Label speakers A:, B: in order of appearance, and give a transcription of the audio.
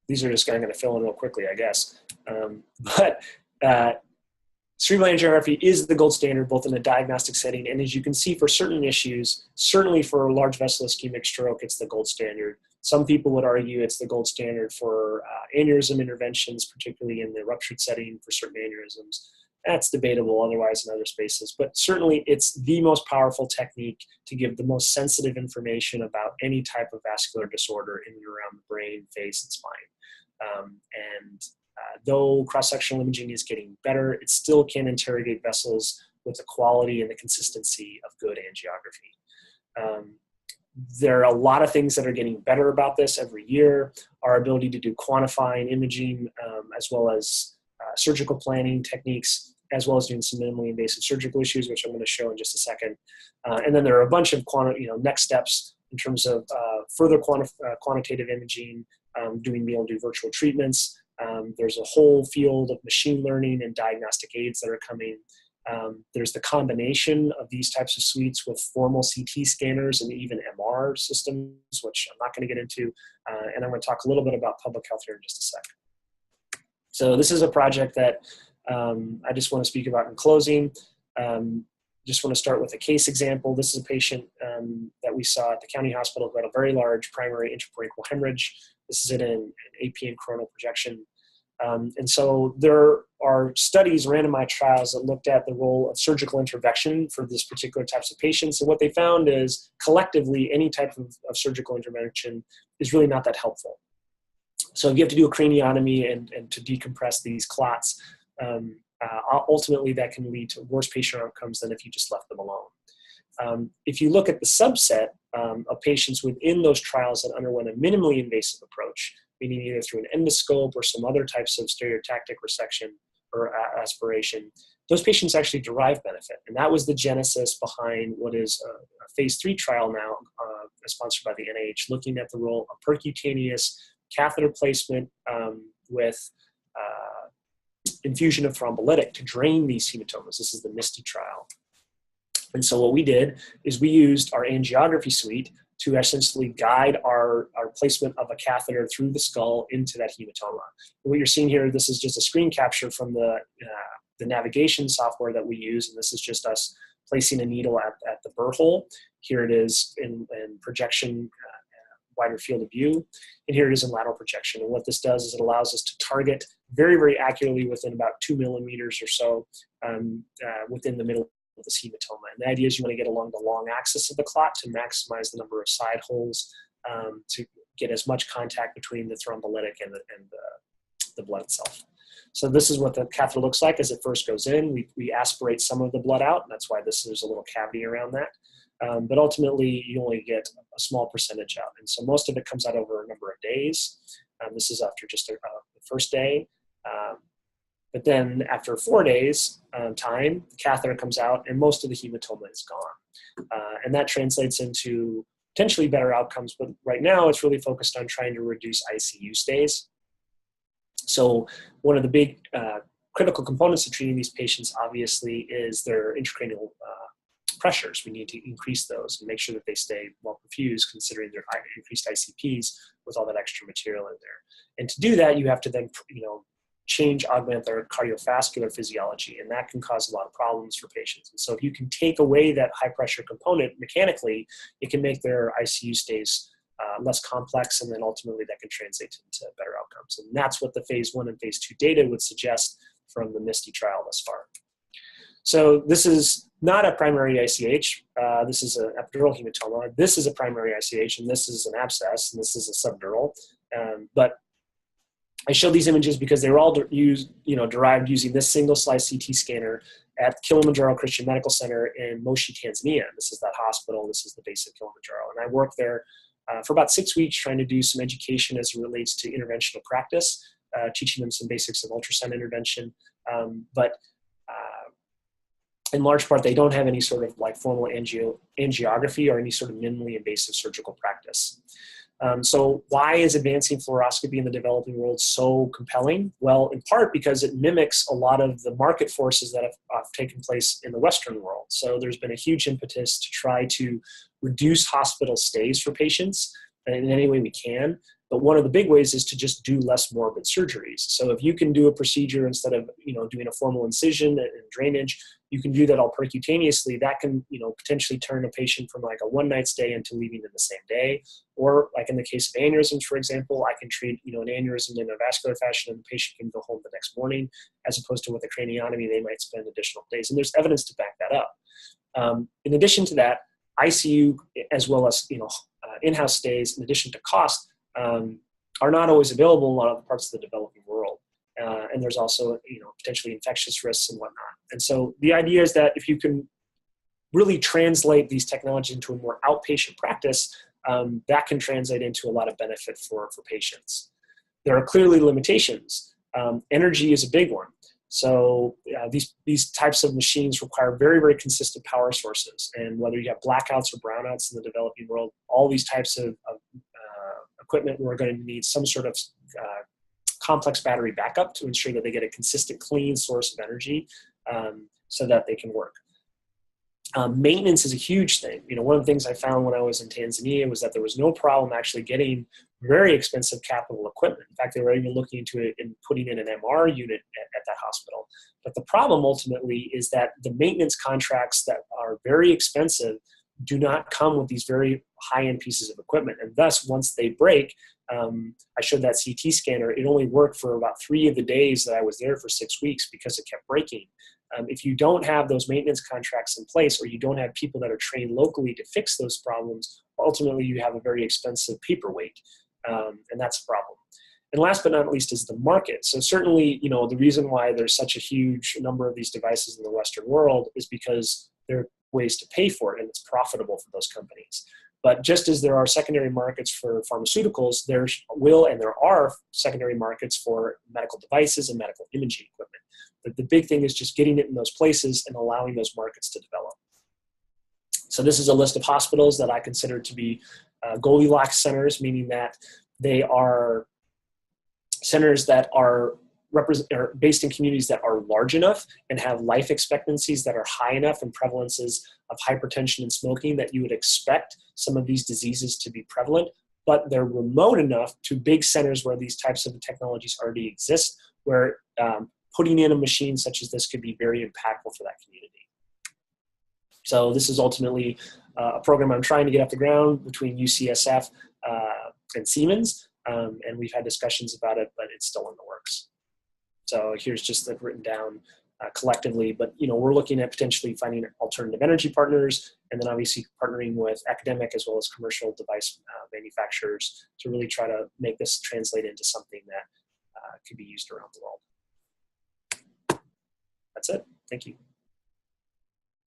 A: these are just kind of going to fill in real quickly, I guess. But cerebral angiography is the gold standard, both in a diagnostic setting, and as you can see, for certain issues, certainly for large vessel ischemic stroke, it's the gold standard. Some people would argue it's the gold standard for aneurysm interventions, particularly in the ruptured setting for certain aneurysms. That's debatable otherwise in other spaces, but certainly it's the most powerful technique to give the most sensitive information about any type of vascular disorder in and around the brain, face, and spine. Though cross-sectional imaging is getting better, it still can interrogate vessels with the quality and the consistency of good angiography. There are a lot of things that are getting better about this every year. Our ability to do quantifying imaging, as well as surgical planning techniques, as well as doing some minimally invasive surgical issues, which I'm going to show in just a second. And then there are a bunch of next steps in terms of further quantitative imaging, being able to do virtual treatments. There's a whole field of machine learning and diagnostic aids that are coming. There's the combination of these types of suites with formal CT scanners and even MR systems, which I'm not going to get into. And I'm going to talk a little bit about public health here in just a second. So this is a project that I just want to speak about in closing. Just want to start with a case example. This is a patient that we saw at the county hospital who had a very large primary intraparenchymal hemorrhage. This is in an AP and coronal projection. And so there are studies, randomized trials that looked at the role of surgical intervention for this particular types of patients. And what they found is collectively, any type of surgical intervention is really not that helpful. So if you have to do a craniotomy and to decompress these clots, ultimately that can lead to worse patient outcomes than if you just left them alone. If you look at the subset of patients within those trials that underwent a minimally invasive approach, meaning either through an endoscope or some other types of stereotactic resection or aspiration, those patients actually derive benefit. And that was the genesis behind what is a phase 3 trial now sponsored by the NIH, looking at the role of percutaneous catheter placement with infusion of thrombolytic to drain these hematomas. This is the MISTY trial. And so what we did is we used our angiography suite to essentially guide our placement of a catheter through the skull into that hematoma. And what you're seeing here, this is just a screen capture from the navigation software that we use, and this is just us placing a needle at the burr hole. Here it is in projection, wider field of view, and here it is in lateral projection. And what this does is it allows us to target very, very accurately within about 2 millimeters or so within the middle of this hematoma. And the idea is you want to get along the long axis of the clot to maximize the number of side holes to get as much contact between the thrombolytic and the blood itself. So this is what the catheter looks like as it first goes in. We aspirate some of the blood out, and that's why there's a little cavity around that. But ultimately, you only get a small percentage out. And so most of it comes out over a number of days. This is after just the first day. But then after 4 days time, the catheter comes out and most of the hematoma is gone. And that translates into potentially better outcomes. But right now, it's really focused on trying to reduce ICU stays. So one of the big critical components of treating these patients, obviously, is their intracranial pressures. We need to increase those and make sure that they stay well perfused, considering their increased ICPs with all that extra material in there. And to do that, you have to then, augment their cardiovascular physiology, and that can cause a lot of problems for patients. And so if you can take away that high pressure component mechanically, it can make their ICU stays less complex, and then ultimately that can translate into better outcomes. And that's what the phase 1 and phase 2 data would suggest from the MISTY trial thus far. So this is not a primary ICH. This is an epidural hematoma. This is a primary ICH, and this is an abscess, and this is a subdural. But I show these images because they were all derived using this single slice CT scanner at Kilimanjaro Christian Medical Center in Moshi, Tanzania. This is that hospital. This is the base of Kilimanjaro. And I worked there for about 6 weeks trying to do some education as it relates to interventional practice, teaching them some basics of ultrasound intervention. But in large part, they don't have any sort of like formal angiography or any sort of minimally invasive surgical practice. So why is advancing fluoroscopy in the developing world so compelling? Well, in part because it mimics a lot of the market forces that have taken place in the Western world. So there's been a huge impetus to try to reduce hospital stays for patients in any way we can. But one of the big ways is to just do less morbid surgeries. So if you can do a procedure instead of, doing a formal incision and drainage, you can do that all percutaneously. That can, potentially turn a patient from like a one-night stay into leaving in the same day. Or like in the case of aneurysms, for example, I can treat, an aneurysm in a vascular fashion and the patient can go home the next morning, as opposed to with a craniotomy, they might spend additional days. And there's evidence to back that up. In addition to that, ICU, as well as, in-house stays, in addition to cost, are not always available in a lot of parts of the developing world. And there's also, potentially infectious risks and whatnot. And so the idea is that if you can really translate these technologies into a more outpatient practice, that can translate into a lot of benefit for patients. There are clearly limitations. Energy is a big one. So these types of machines require very, very consistent power sources. And whether you have blackouts or brownouts in the developing world, all these types of equipment, we're going to need some sort of complex battery backup to ensure that they get a consistent, clean source of energy so that they can work. Maintenance is a huge thing. One of the things I found when I was in Tanzania was that there was no problem actually getting very expensive capital equipment. In fact, they were even looking into it and putting in an MR unit at that hospital. But the problem ultimately is that the maintenance contracts that are very expensive do not come with these very high-end pieces of equipment. And thus, once they break, I showed that CT scanner, it only worked for about 3 of the days that I was there for 6 weeks because it kept breaking. If you don't have those maintenance contracts in place, or you don't have people that are trained locally to fix those problems, ultimately you have a very expensive paperweight, and that's a problem. And last but not least is the market. So certainly, the reason why there's such a huge number of these devices in the Western world is because there are ways to pay for it, and it's profitable for those companies. But just as there are secondary markets for pharmaceuticals, there are secondary markets for medical devices and medical imaging equipment. But the big thing is just getting it in those places and allowing those markets to develop. So this is a list of hospitals that I consider to be Goldilocks Centers, meaning that they are centers that are based in communities that are large enough and have life expectancies that are high enough and prevalences of hypertension and smoking that you would expect some of these diseases to be prevalent, but they're remote enough to big centers where these types of technologies already exist, where putting in a machine such as this could be very impactful for that community. So this is ultimately a program I'm trying to get off the ground between UCSF and Siemens, and we've had discussions about it, but it's still in the works. So here's just the written down collectively, but we're looking at potentially finding alternative energy partners, and then obviously partnering with academic as well as commercial device manufacturers to really try to make this translate into something that could be used around the world. That's it. Thank you.